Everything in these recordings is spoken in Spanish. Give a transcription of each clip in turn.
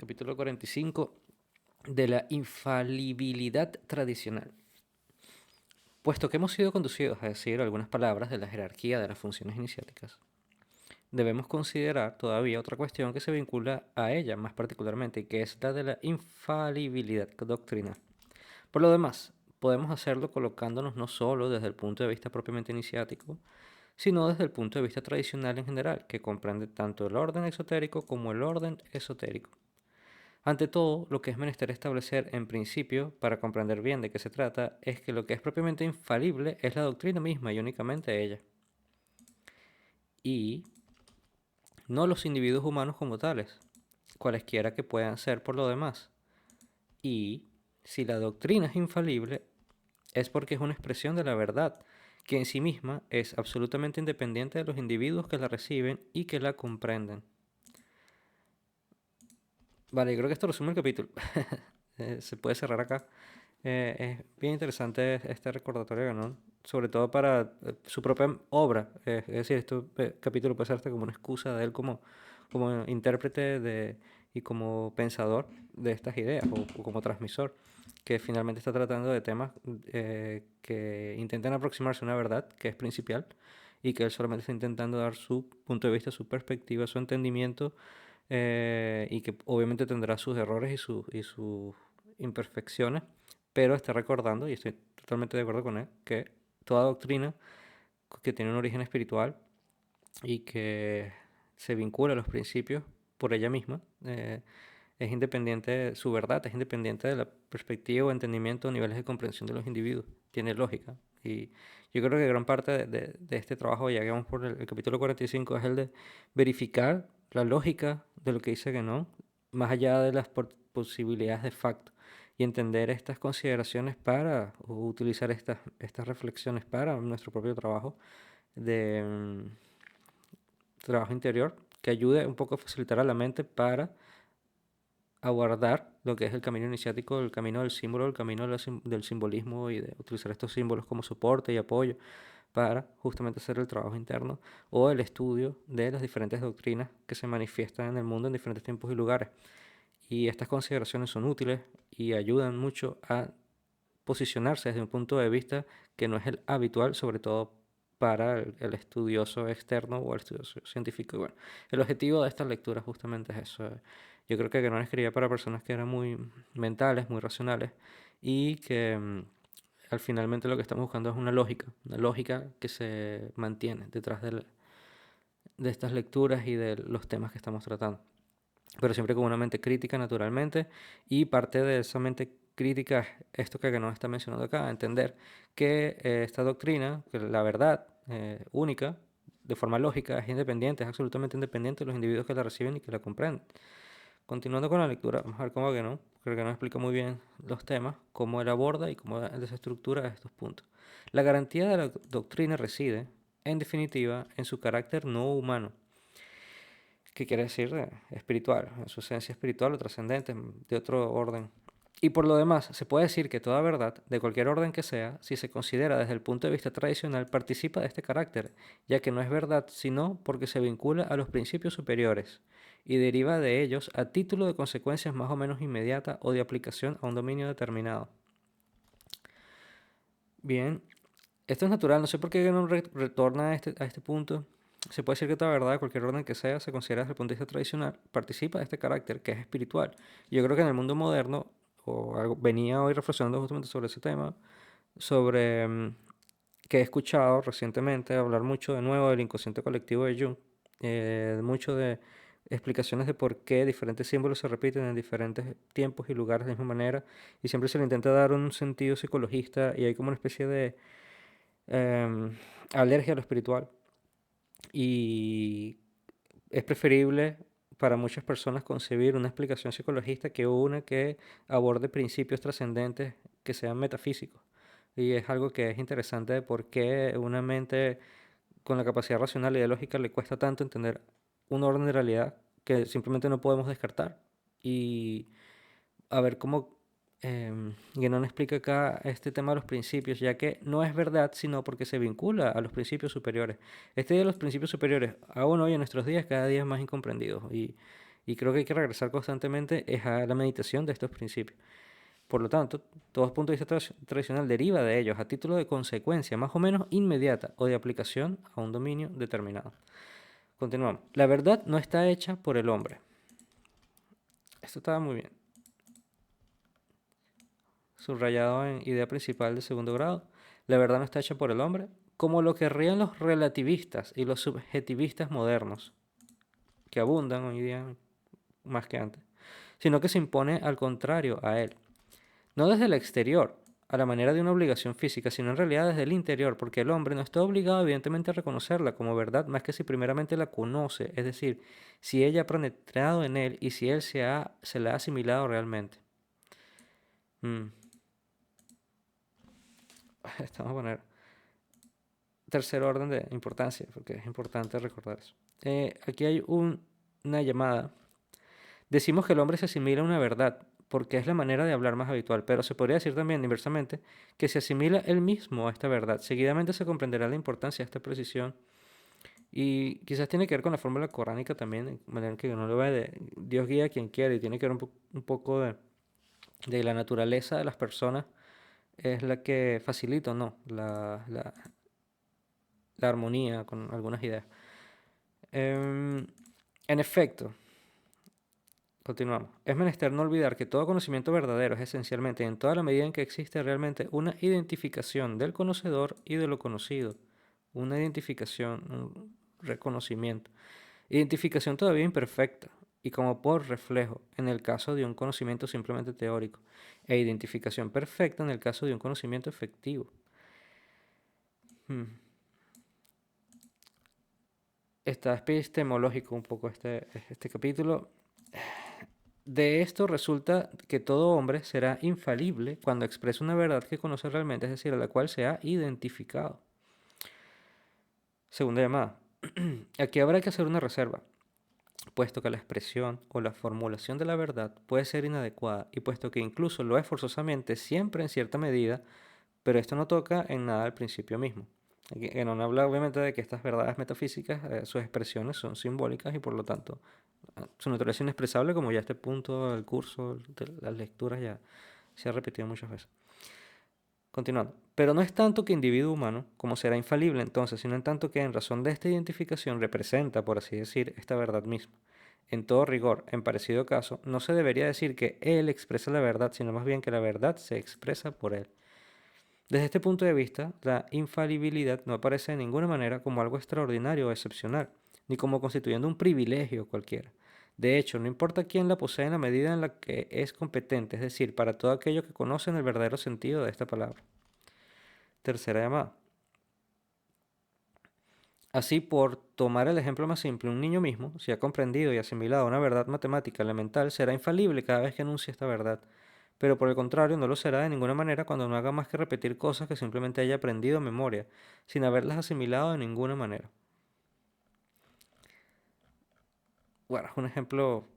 capítulo 45 de la infalibilidad tradicional. Puesto que hemos sido conducidos a decir algunas palabras de la jerarquía de las funciones iniciáticas, debemos considerar todavía otra cuestión que se vincula a ella más particularmente, que es la de la infalibilidad doctrinal. Por lo demás, podemos hacerlo colocándonos no solo desde el punto de vista propiamente iniciático, sino desde el punto de vista tradicional en general, que comprende tanto el orden exotérico como el orden esotérico. Ante todo, lo que es menester establecer en principio, para comprender bien de qué se trata, es que lo que es propiamente infalible es la doctrina misma y únicamente ella, y no los individuos humanos como tales, cualesquiera que puedan ser por lo demás. Y si la doctrina es infalible, es porque es una expresión de la verdad, que en sí misma es absolutamente independiente de los individuos que la reciben y que la comprenden. Vale, yo creo que esto resume el capítulo. Se puede cerrar acá. Es bien interesante este recordatorio de Ganón, sobre todo para su propia obra. Es decir, este capítulo puede ser hasta como una excusa de él como intérprete y como pensador de estas ideas o como transmisor, que finalmente está tratando de temas que intentan aproximarse a una verdad que es principial y que él solamente está intentando dar su punto de vista, su perspectiva, su entendimiento, y que obviamente tendrá sus errores y sus imperfecciones, pero está recordando, y estoy totalmente de acuerdo con él, que toda doctrina que tiene un origen espiritual y que se vincula a los principios por ella misma, es independiente, su verdad es independiente de la perspectiva o entendimiento o niveles de comprensión de los individuos, tiene lógica. Y yo creo que gran parte de este trabajo, ya que vamos por el capítulo 45, es el de verificar la lógica de lo que dice Guénon, más allá de las posibilidades de facto, y entender estas consideraciones para utilizar estas reflexiones para nuestro propio trabajo de trabajo interior, que ayude un poco a facilitar a la mente para abordar lo que es el camino iniciático, el camino del símbolo, el camino del simbolismo y de utilizar estos símbolos como soporte y apoyo para justamente hacer el trabajo interno o el estudio de las diferentes doctrinas que se manifiestan en el mundo en diferentes tiempos y lugares. Y estas consideraciones son útiles y ayudan mucho a posicionarse desde un punto de vista que no es el habitual, sobre todo para el estudioso externo o el estudioso científico. Y bueno, el objetivo de esta lectura justamente es eso. Yo creo que Guénon escribía para personas que eran muy mentales, muy racionales y que al finalmente lo que estamos buscando es una lógica que se mantiene detrás de estas lecturas y de los temas que estamos tratando, pero siempre con una mente crítica naturalmente, y parte de esa mente crítica es esto que nos está mencionando acá, entender que esta doctrina, que la verdad única, de forma lógica, es independiente, es absolutamente independiente de los individuos que la reciben y que la comprenden. Continuando con la lectura, vamos a ver cómo Guénon, creo que nos explica muy bien los temas, cómo él aborda y cómo desestructura estos puntos. La garantía de la doctrina reside, en definitiva, en su carácter no humano. ¿Qué quiere decir? Espiritual, en su esencia espiritual o trascendente, de otro orden. Y por lo demás, se puede decir que toda verdad, de cualquier orden que sea, si se considera desde el punto de vista tradicional, participa de este carácter, ya que no es verdad sino porque se vincula a los principios superiores y deriva de ellos a título de consecuencias más o menos inmediata o de aplicación a un dominio determinado. Bien, esto es natural, no sé por qué no retorna a este punto. Se puede decir que toda verdad, cualquier orden que sea, se considera desde el punto de vista tradicional, participa de este carácter que es espiritual. Yo creo que en el mundo moderno, venía hoy reflexionando justamente sobre ese tema, sobre que he escuchado recientemente hablar mucho de nuevo del inconsciente colectivo de Jung, mucho de explicaciones de por qué diferentes símbolos se repiten en diferentes tiempos y lugares de la misma manera, y siempre se le intenta dar un sentido psicologista y hay como una especie de em, alergia a lo espiritual. Y es preferible para muchas personas concebir una explicación psicologista que una que aborde principios trascendentes que sean metafísicos. Y es algo que es interesante de por qué una mente con la capacidad racional y de lógica le cuesta tanto entender un orden de realidad que simplemente no podemos descartar. Y a ver cómo Guénon explica acá este tema de los principios, ya que no es verdad, sino porque se vincula a los principios superiores. Este de los principios superiores, aún hoy en nuestros días, cada día es más incomprendido. Y creo que hay que regresar constantemente es a la meditación de estos principios. Por lo tanto, todo punto de vista tradicional deriva de ellos a título de consecuencia más o menos inmediata o de aplicación a un dominio determinado. Continuamos. La verdad no está hecha por el hombre. Esto estaba muy bien. Subrayado en idea principal de segundo grado. La verdad no está hecha por el hombre, como lo querrían los relativistas y los subjetivistas modernos, que abundan hoy día más que antes, sino que se impone al contrario a él. No desde el exterior, a la manera de una obligación física, sino en realidad desde el interior, porque el hombre no está obligado evidentemente a reconocerla como verdad más que si primeramente la conoce, es decir, si ella ha penetrado en él y si él se la ha asimilado realmente. Estamos a poner tercer orden de importancia, porque es importante recordar eso. Aquí hay una llamada. Decimos que el hombre se asimila a una verdad, porque es la manera de hablar más habitual, pero se podría decir también inversamente que se asimila él mismo a esta verdad. Seguidamente se comprenderá la importancia de esta precisión y quizás tiene que ver con la fórmula coránica también, de manera que uno lo ve de Dios guía a quien quiere y tiene que ver un poco de la naturaleza de las personas es la que facilita o no la armonía con algunas ideas. En efecto, continuamos. Es menester no olvidar que todo conocimiento verdadero es esencialmente, en toda la medida en que existe realmente, una identificación del conocedor y de lo conocido. Una identificación, un reconocimiento. Identificación todavía imperfecta y como por reflejo en el caso de un conocimiento simplemente teórico, e identificación perfecta en el caso de un conocimiento efectivo. Está epistemológico un poco este capítulo. De esto resulta que todo hombre será infalible cuando expresa una verdad que conoce realmente, es decir, a la cual se ha identificado. Segunda llamada. Aquí habrá que hacer una reserva, puesto que la expresión o la formulación de la verdad puede ser inadecuada y puesto que incluso lo es forzosamente siempre en cierta medida, pero esto no toca en nada al principio mismo. Aquí no habla obviamente de que estas verdades metafísicas, sus expresiones son simbólicas y por lo tanto su naturaleza inexpresable, como ya este punto del curso, de las lecturas ya se ha repetido muchas veces. Continuando. Pero no es tanto que individuo humano, como será infalible entonces, sino en tanto que en razón de esta identificación representa, por así decir, esta verdad misma. En todo rigor, en parecido caso, no se debería decir que él expresa la verdad, sino más bien que la verdad se expresa por él. Desde este punto de vista, la infalibilidad no aparece de ninguna manera como algo extraordinario o excepcional, ni como constituyendo un privilegio cualquiera. De hecho, no importa quién la posee en la medida en la que es competente, es decir, para todo aquello que conocen el verdadero sentido de esta palabra. Tercera llamada. Así, por tomar el ejemplo más simple, un niño mismo, si ha comprendido y asimilado una verdad matemática elemental, será infalible cada vez que anuncie esta verdad. Pero por el contrario, no lo será de ninguna manera cuando no haga más que repetir cosas que simplemente haya aprendido a memoria, sin haberlas asimilado de ninguna manera. Bueno, es un ejemplo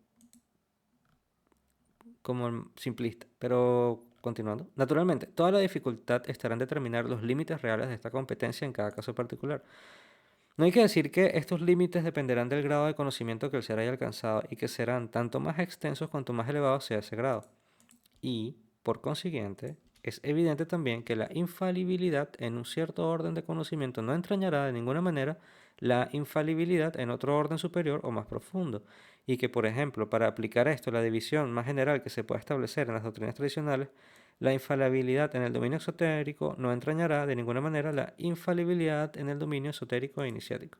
como simplista, pero continuando. Naturalmente, toda la dificultad estará en determinar los límites reales de esta competencia en cada caso particular. No hay que decir que estos límites dependerán del grado de conocimiento que el ser haya alcanzado y que serán tanto más extensos cuanto más elevado sea ese grado. Y, por consiguiente, es evidente también que la infalibilidad en un cierto orden de conocimiento no entrañará de ninguna manera la infalibilidad en otro orden superior o más profundo, y que, por ejemplo, para aplicar esto la división más general que se puede establecer en las doctrinas tradicionales, la infalibilidad en el dominio exotérico no entrañará de ninguna manera la infalibilidad en el dominio esotérico e iniciático.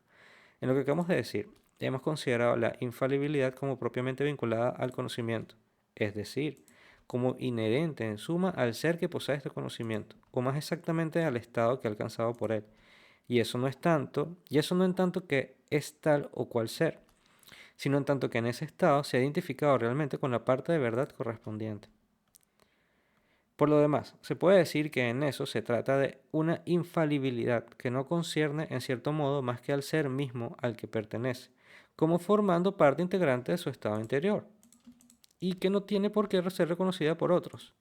En lo que acabamos de decir, hemos considerado la infalibilidad como propiamente vinculada al conocimiento, es decir, como inherente en suma al ser que posee este conocimiento, o más exactamente al estado que ha alcanzado por él. Y eso no en tanto que es tal o cual ser, sino en tanto que en ese estado se ha identificado realmente con la parte de verdad correspondiente. Por lo demás, se puede decir que en eso se trata de una infalibilidad que no concierne en cierto modo más que al ser mismo al que pertenece, como formando parte integrante de su estado interior, y que no tiene por qué ser reconocida por otros,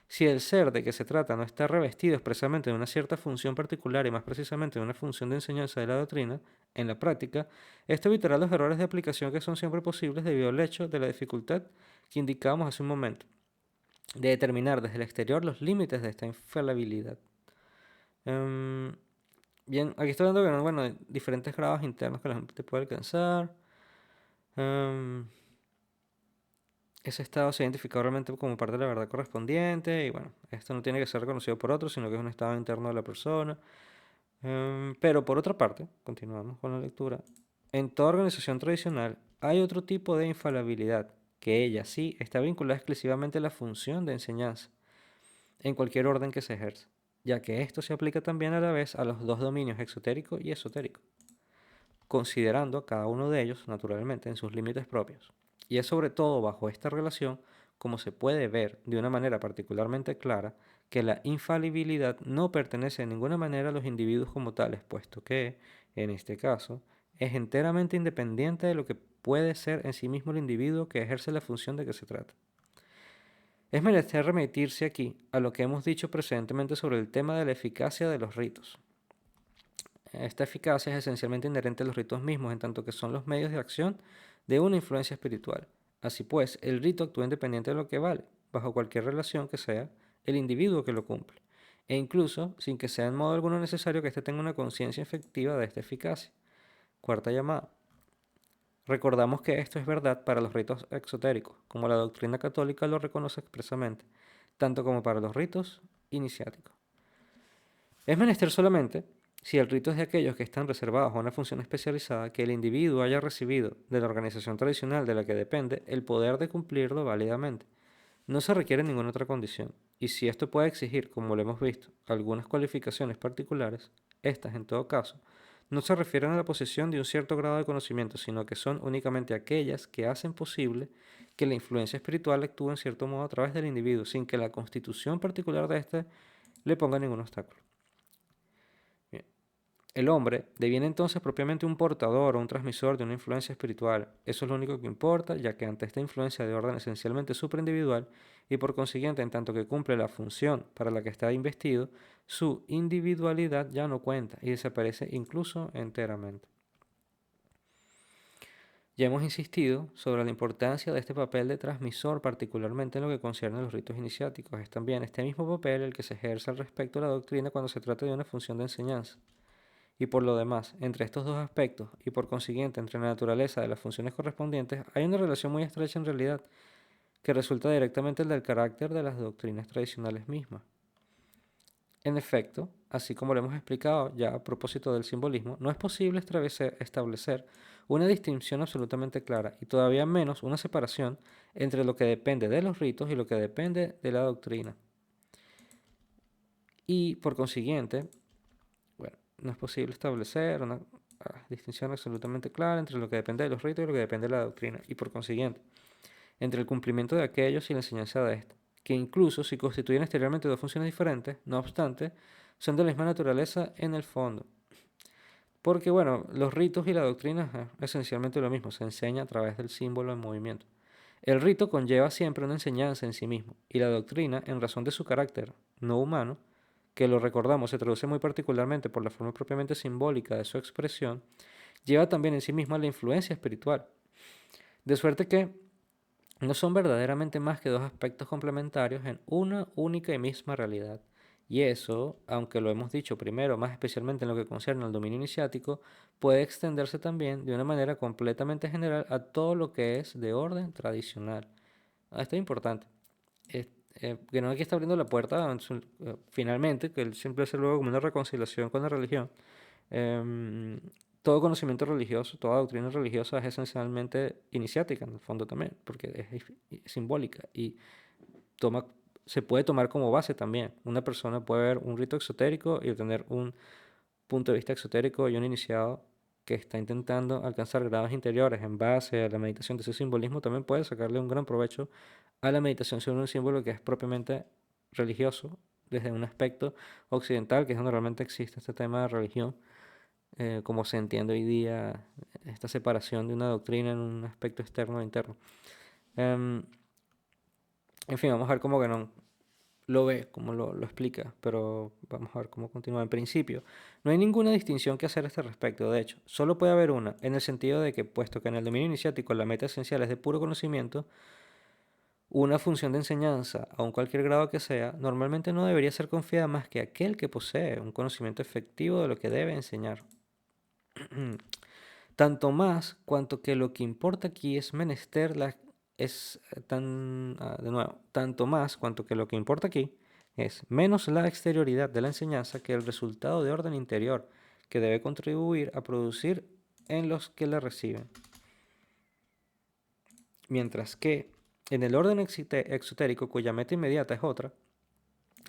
Si el ser de que se trata no está revestido expresamente de una cierta función particular y más precisamente de una función de enseñanza de la doctrina, en la práctica, esto evitará los errores de aplicación que son siempre posibles debido al hecho de la dificultad que indicábamos hace un momento, de determinar desde el exterior los límites de esta infalibilidad. Em, Bien, aquí estoy hablando de bueno, de diferentes grados internos que la gente puede alcanzar. Em, Ese estado se ha identificado realmente como parte de la verdad correspondiente y bueno, esto no tiene que ser reconocido por otros, sino que es un estado interno de la persona. Pero por otra parte, continuamos con la lectura, en toda organización tradicional hay otro tipo de infalibilidad, que ella sí está vinculada exclusivamente a la función de enseñanza, en cualquier orden que se ejerza, ya que esto se aplica también a la vez a los dos dominios exotérico y esotérico, considerando cada uno de ellos, naturalmente, en sus límites propios. Y es sobre todo bajo esta relación como se puede ver de una manera particularmente clara que la infalibilidad no pertenece de ninguna manera a los individuos como tales, puesto que, en este caso, es enteramente independiente de lo que puede ser en sí mismo el individuo que ejerce la función de que se trata. Es menester remitirse aquí a lo que hemos dicho precedentemente sobre el tema de la eficacia de los ritos. Esta eficacia es esencialmente inherente a los ritos mismos, en tanto que son los medios de acción de una influencia espiritual. Así pues, el rito actúa independiente de lo que vale, bajo cualquier relación que sea el individuo que lo cumple, e incluso sin que sea en modo alguno necesario que éste tenga una conciencia efectiva de esta eficacia. Cuarta llamada. Recordamos que esto es verdad para los ritos exotéricos, como la doctrina católica lo reconoce expresamente, tanto como para los ritos iniciáticos. Es menester solamente, si el rito es de aquellos que están reservados a una función especializada, que el individuo haya recibido de la organización tradicional de la que depende el poder de cumplirlo válidamente. No se requiere ninguna otra condición, y si esto puede exigir, como lo hemos visto, algunas cualificaciones particulares, estas, en todo caso, no se refieren a la posesión de un cierto grado de conocimiento, sino que son únicamente aquellas que hacen posible que la influencia espiritual actúe en cierto modo a través del individuo, sin que la constitución particular de éste le ponga ningún obstáculo. Bien. El hombre deviene entonces propiamente un portador o un transmisor de una influencia espiritual. Eso es lo único que importa, ya que ante esta influencia de orden esencialmente superindividual y por consiguiente en tanto que cumple la función para la que está investido, su individualidad ya no cuenta y desaparece incluso enteramente. Ya hemos insistido sobre la importancia de este papel de transmisor, particularmente en lo que concierne a los ritos iniciáticos. Es también este mismo papel el que se ejerce al respecto de la doctrina cuando se trata de una función de enseñanza. Y por lo demás, entre estos dos aspectos y por consiguiente entre la naturaleza de las funciones correspondientes, hay una relación muy estrecha en realidad, que resulta directamente del carácter de las doctrinas tradicionales mismas. En efecto, así como lo hemos explicado ya a propósito del simbolismo, no es posible establecer una distinción absolutamente clara y todavía menos una separación entre lo que depende de los ritos y lo que depende de la doctrina. Y por consiguiente, bueno, no es posible establecer una distinción absolutamente clara entre lo que depende de los ritos y lo que depende de la doctrina, y por consiguiente, entre el cumplimiento de aquellos y la enseñanza de ésta, que incluso si constituyen exteriormente dos funciones diferentes, no obstante, son de la misma naturaleza en el fondo. Porque, bueno, los ritos y la doctrina es esencialmente lo mismo, se enseña a través del símbolo en movimiento. El rito conlleva siempre una enseñanza en sí mismo, y la doctrina, en razón de su carácter no humano, que lo recordamos se traduce muy particularmente por la forma propiamente simbólica de su expresión, lleva también en sí misma la influencia espiritual. De suerte que no son verdaderamente más que dos aspectos complementarios en una única y misma realidad. Y eso, aunque lo hemos dicho primero, más especialmente en lo que concierne al dominio iniciático, puede extenderse también de una manera completamente general a todo lo que es de orden tradicional. Esto es importante. Que no aquí está abriendo la puerta, finalmente, que él siempre hace luego como una reconciliación con la religión. Em, Todo conocimiento religioso, toda doctrina religiosa es esencialmente iniciática en el fondo también, porque es simbólica y toma, se puede tomar como base también. Una persona puede ver un rito exotérico y obtener un punto de vista exotérico y un iniciado que está intentando alcanzar grados interiores en base a la meditación de ese simbolismo, también puede sacarle un gran provecho a la meditación sobre un símbolo que es propiamente religioso, desde un aspecto occidental, que es donde realmente existe este tema de religión, como se entiende hoy día, esta separación de una doctrina en un aspecto externo e interno. Em, en fin, vamos a ver cómo que no. lo ve, como lo explica, pero vamos a ver cómo continúa. En principio, no hay ninguna distinción que hacer a este respecto, de hecho, solo puede haber una, en el sentido de que, puesto que en el dominio iniciático la meta esencial es de puro conocimiento, una función de enseñanza, aun cualquier grado que sea, normalmente no debería ser confiada más que a aquel que posee un conocimiento efectivo de lo que debe enseñar. Tanto más cuanto que lo que importa aquí es menester la es de nuevo, tanto más cuanto que lo que importa aquí es menos la exterioridad de la enseñanza que el resultado de orden interior que debe contribuir a producir en los que la reciben. Mientras que en el orden exotérico, cuya meta inmediata es otra,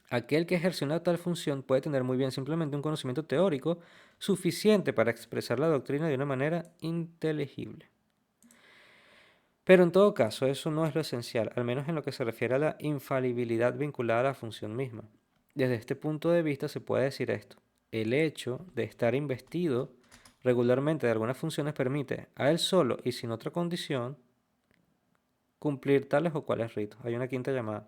aquel que ejerce una tal función puede tener muy bien simplemente un conocimiento teórico suficiente para expresar la doctrina de una manera inteligible. Pero en todo caso, eso no es lo esencial, al menos en lo que se refiere a la infalibilidad vinculada a la función misma. Desde este punto de vista se puede decir esto: el hecho de estar investido regularmente de algunas funciones permite a él solo y sin otra condición cumplir tales o cuales ritos. Hay una quinta llamada.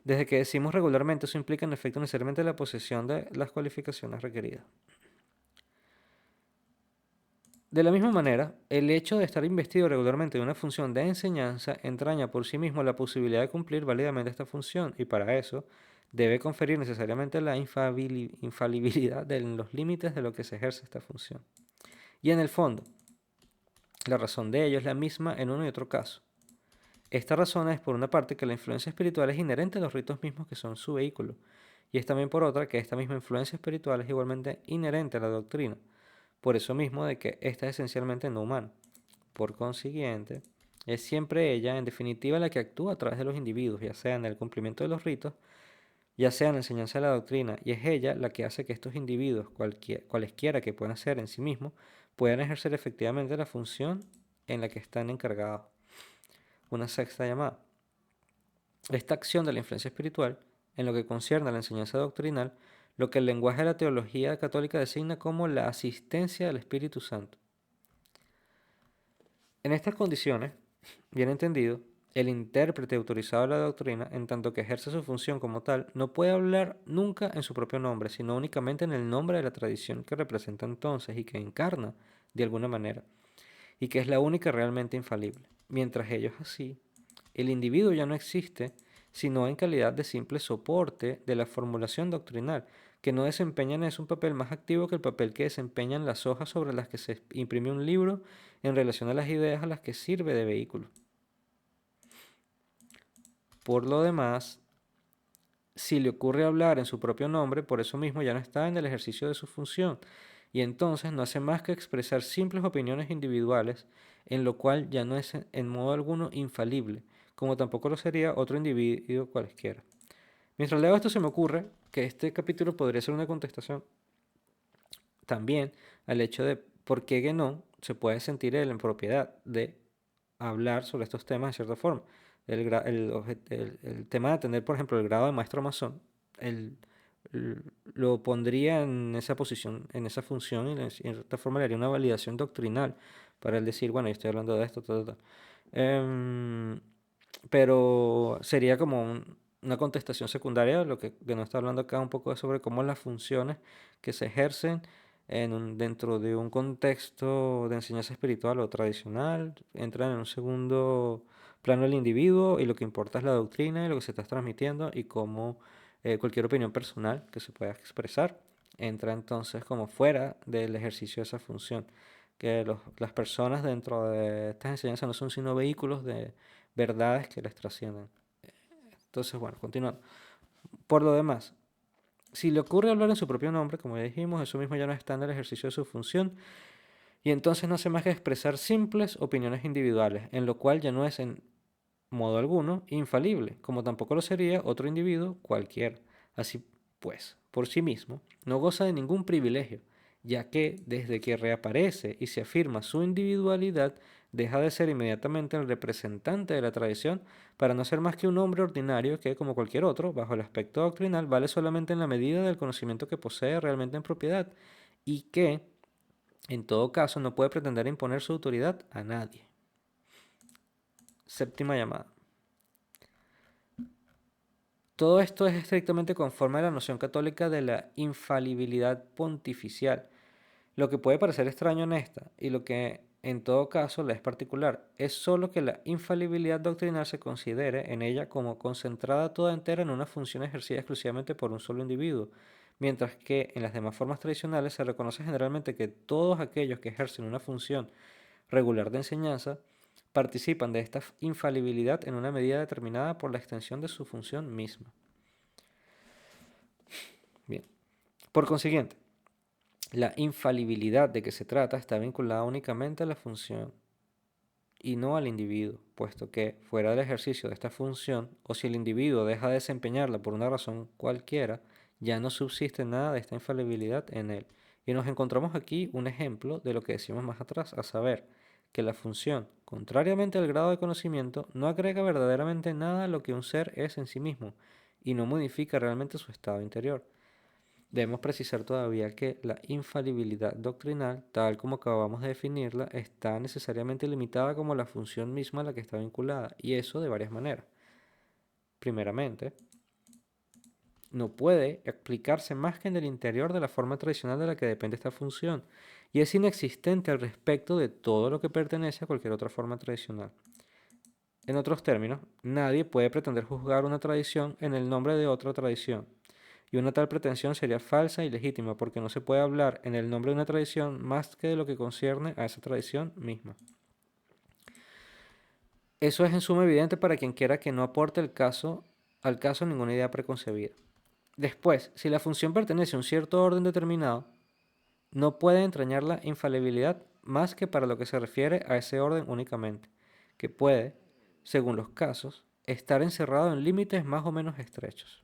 Desde que decimos regularmente, eso implica en efecto necesariamente la posesión de las cualificaciones requeridas. De la misma manera, el hecho de estar investido regularmente de una función de enseñanza entraña por sí mismo la posibilidad de cumplir válidamente esta función, y para eso debe conferir necesariamente la infalibilidad en los límites de lo que se ejerce esta función. Y en el fondo, la razón de ello es la misma en uno y otro caso. Esta razón es, por una parte, que la influencia espiritual es inherente a los ritos mismos que son su vehículo, y es también por otra que esta misma influencia espiritual es igualmente inherente a la doctrina, por eso mismo de que ésta es esencialmente no humana. Por consiguiente, es siempre ella, en definitiva, la que actúa a través de los individuos, ya sea en el cumplimiento de los ritos, ya sea en la enseñanza de la doctrina, y es ella la que hace que estos individuos, cualesquiera que puedan ser en sí mismos, puedan ejercer efectivamente la función en la que están encargados. Una sexta llamada. Esta acción de la influencia espiritual, en lo que concierne a la enseñanza doctrinal, lo que el lenguaje de la teología católica designa como la asistencia del Espíritu Santo. En estas condiciones, bien entendido, el intérprete autorizado de la doctrina, en tanto que ejerce su función como tal, no puede hablar nunca en su propio nombre, sino únicamente en el nombre de la tradición que representa entonces y que encarna de alguna manera, y que es la única realmente infalible. Mientras ello es así, el individuo ya no existe, sino en calidad de simple soporte de la formulación doctrinal, que no desempeñan es un papel más activo que el papel que desempeñan las hojas sobre las que se imprime un libro en relación a las ideas a las que sirve de vehículo. Por lo demás, si le ocurre hablar en su propio nombre, por eso mismo ya no está en el ejercicio de su función, y entonces no hace más que expresar simples opiniones individuales, en lo cual ya no es en modo alguno infalible, como tampoco lo sería otro individuo cualesquiera. Mientras leo esto se me ocurre que este capítulo podría ser una contestación también al hecho de por qué Guénon se puede sentir él en propiedad de hablar sobre estos temas de cierta forma. El tema de tener, por ejemplo, el grado de maestro masón, él lo pondría en esa posición, en esa función, y en cierta forma le haría una validación doctrinal para él decir, bueno, yo estoy hablando de esto, tal, tal. Pero sería como una contestación secundaria, lo que nos está hablando acá un poco sobre cómo las funciones que se ejercen dentro de un contexto de enseñanza espiritual o tradicional entran en un segundo plano del individuo, y lo que importa es la doctrina y lo que se está transmitiendo, y cómo cualquier opinión personal que se pueda expresar entra entonces como fuera del ejercicio de esa función, que las personas dentro de estas enseñanzas no son sino vehículos de verdades que les trascienden. Entonces, bueno, continuando. Por lo demás, si le ocurre hablar en su propio nombre, como ya dijimos, eso mismo ya no está en el ejercicio de su función, y entonces no hace más que expresar simples opiniones individuales, en lo cual ya no es en modo alguno infalible, como tampoco lo sería otro individuo cualquiera. Así pues, por sí mismo, no goza de ningún privilegio, ya que desde que reaparece y se afirma su individualidad, deja de ser inmediatamente el representante de la tradición para no ser más que un hombre ordinario que, como cualquier otro, bajo el aspecto doctrinal, vale solamente en la medida del conocimiento que posee realmente en propiedad, y que, en todo caso, no puede pretender imponer su autoridad a nadie. Séptima llamada. Todo esto es estrictamente conforme a la noción católica de la infalibilidad pontificial. Lo que puede parecer extraño en esta, y lo que en todo caso la es particular, es solo que la infalibilidad doctrinal se considere en ella como concentrada toda entera en una función ejercida exclusivamente por un solo individuo, mientras que en las demás formas tradicionales se reconoce generalmente que todos aquellos que ejercen una función regular de enseñanza participan de esta infalibilidad en una medida determinada por la extensión de su función misma. Bien. Por consiguiente, la infalibilidad de que se trata está vinculada únicamente a la función y no al individuo, puesto que fuera del ejercicio de esta función, o si el individuo deja de desempeñarla por una razón cualquiera, ya no subsiste nada de esta infalibilidad en él. Y nos encontramos aquí un ejemplo de lo que decimos más atrás, a saber, que la función, contrariamente al grado de conocimiento, no agrega verdaderamente nada a lo que un ser es en sí mismo, y no modifica realmente su estado interior. Debemos precisar todavía que la infalibilidad doctrinal, tal como acabamos de definirla, está necesariamente limitada como la función misma a la que está vinculada, y eso de varias maneras. Primeramente, no puede explicarse más que en el interior de la forma tradicional de la que depende esta función, y es inexistente al respecto de todo lo que pertenece a cualquier otra forma tradicional. En otros términos, nadie puede pretender juzgar una tradición en el nombre de otra tradición, y una tal pretensión sería falsa y legítima, porque no se puede hablar en el nombre de una tradición más que de lo que concierne a esa tradición misma. Eso es en suma evidente para quien quiera que no aporte al caso ninguna idea preconcebida. Después, si la función pertenece a un cierto orden determinado, no puede entrañar la infalibilidad más que para lo que se refiere a ese orden únicamente, que puede, según los casos, estar encerrado en límites más o menos estrechos.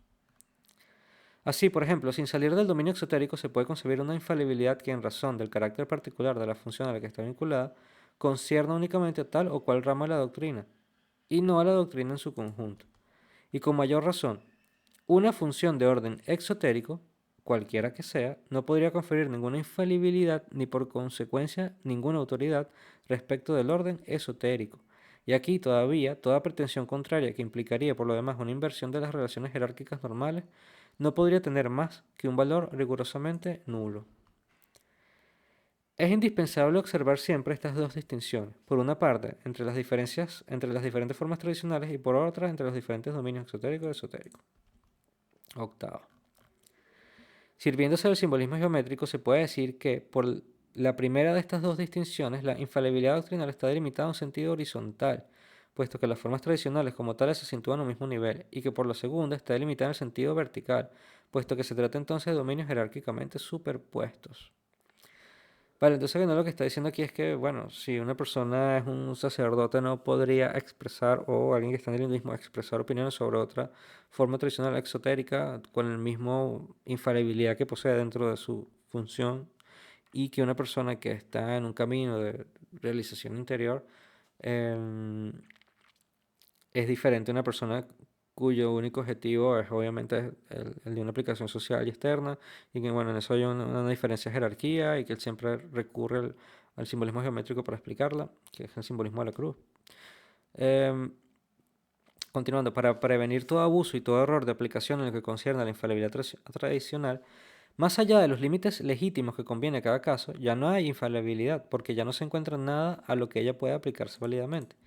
Así, por ejemplo, sin salir del dominio exotérico se puede concebir una infalibilidad que, en razón del carácter particular de la función a la que está vinculada, concierne únicamente a tal o cual rama de la doctrina, y no a la doctrina en su conjunto. Y con mayor razón, una función de orden exotérico, cualquiera que sea, no podría conferir ninguna infalibilidad ni por consecuencia ninguna autoridad respecto del orden esotérico. Y aquí todavía toda pretensión contraria que implicaría por lo demás una inversión de las relaciones jerárquicas normales no podría tener más que un valor rigurosamente nulo. Es indispensable observar siempre estas dos distinciones, por una parte entre las diferencias entre las diferentes formas tradicionales y por otra entre los diferentes dominios exotérico y esotérico. Octavo. Sirviéndose del simbolismo geométrico, se puede decir que por la primera de estas dos distinciones, la infalibilidad doctrinal está delimitada en un sentido horizontal, puesto que las formas tradicionales como tales se sitúan a un mismo nivel, y que por la segunda está delimitada en el sentido vertical, puesto que se trata entonces de dominios jerárquicamente superpuestos. Vale, entonces bueno, lo que está diciendo aquí es que, bueno, si una persona es un sacerdote no podría expresar, o alguien que está en el hinduismo, expresar opiniones sobre otra forma tradicional exotérica con el mismo infalibilidad que posee dentro de su función, y que una persona que está en un camino de realización interior em, es diferente a una persona cuyo único objetivo es obviamente el de una aplicación social y externa, y que bueno, en eso hay una diferencia de jerarquía y que él siempre recurre al simbolismo geométrico para explicarla, que es el simbolismo de la cruz. Em, Continuando, para prevenir todo abuso y todo error de aplicación en lo que concierne a la infalibilidad tradicional, más allá de los límites legítimos que conviene a cada caso, ya no hay infalibilidad, porque ya no se encuentra nada a lo que ella pueda aplicarse válidamente.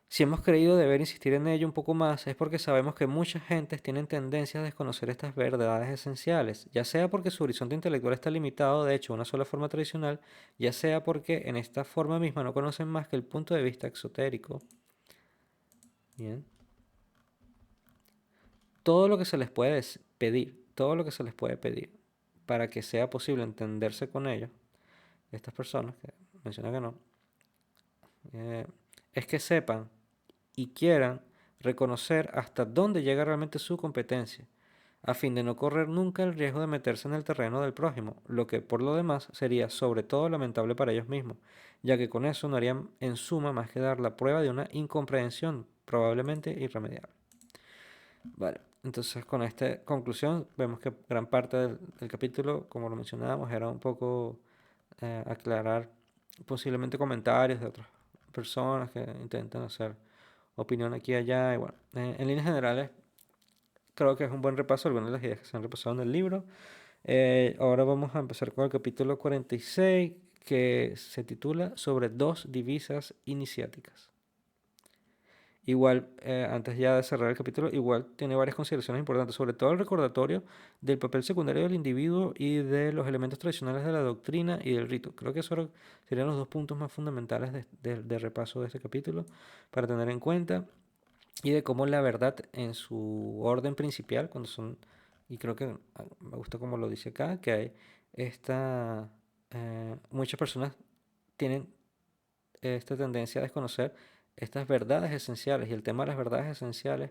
Si hemos creído deber insistir en ello un poco más, es porque sabemos que muchas gentes tienen tendencia a desconocer estas verdades esenciales, ya sea porque su horizonte intelectual está limitado, de hecho, a una sola forma tradicional, ya sea porque en esta forma misma no conocen más que el punto de vista exotérico. Bien. Todo lo que se les puede pedir, todo lo que se les puede pedir para que sea posible entenderse con ellos, estas personas que mencionan que no, eh, es que sepan y quieran reconocer hasta dónde llega realmente su competencia, a fin de no correr nunca el riesgo de meterse en el terreno del prójimo, lo que por lo demás sería sobre todo lamentable para ellos mismos, ya que con eso no harían en suma más que dar la prueba de una incomprensión probablemente irremediable. Vale, entonces con esta conclusión vemos que gran parte del capítulo, como lo mencionábamos, era un poco aclarar posiblemente comentarios de otras personas que intentan hacer opinión aquí y allá. Y bueno, en líneas generales, creo que es un buen repaso de algunas de las ideas que se han repasado en el libro. Ahora vamos a empezar con el capítulo 46, que se titula Sobre dos divisas iniciáticas. Igual, antes ya de cerrar el capítulo, igual tiene varias consideraciones importantes, sobre todo el recordatorio del papel secundario del individuo y de los elementos tradicionales de la doctrina y del rito. Creo que esos serían los dos puntos más fundamentales de repaso de este capítulo para tener en cuenta, y de cómo la verdad en su orden principal, cuando son, y creo que me gusta como lo dice acá, que hay esta, muchas personas tienen esta tendencia a desconocer estas verdades esenciales, y el tema de las verdades esenciales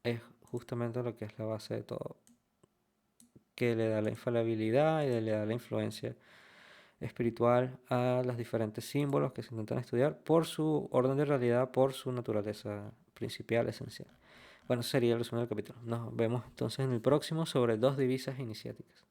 es justamente lo que es la base de todo, que le da la infalibilidad y le da la influencia espiritual a los diferentes símbolos que se intentan estudiar por su orden de realidad, por su naturaleza principal, esencial. Bueno, sería el resumen del capítulo. Nos vemos entonces en el próximo sobre dos divisas iniciáticas.